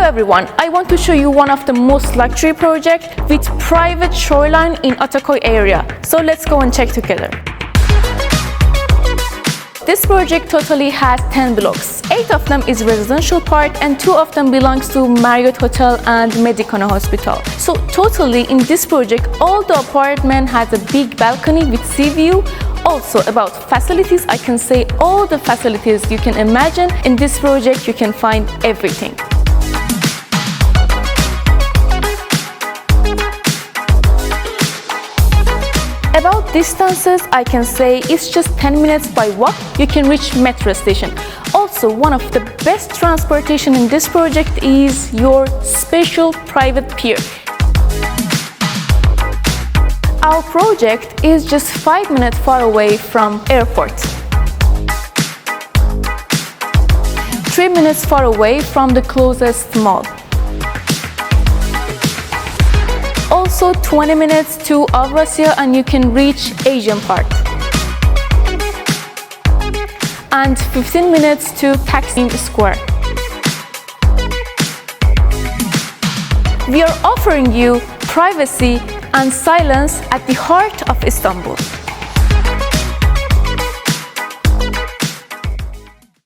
everyone, I want to show you one of the most luxury projects with private shoreline in Ataköy area. So let's go and check together. This project totally has 10 blocks. 8 of them is residential part and 2 of them belongs to Marriott Hotel and Medicona Hospital. So totally in this project, all the apartment has a big balcony with sea view. Also about facilities, I can say all the facilities you can imagine. In this project, you can find everything. About distances, I can say it's just 10 minutes by walk. You can reach metro station. Also, one of the best transportation in this project is your special private pier. Our project is just 5 minutes far away from airport. 3 minutes far away from the closest mall. Also 20 minutes to Avrasya and you can reach Asian part. And 15 minutes to Taksim Square. We are offering you privacy and silence at the heart of Istanbul.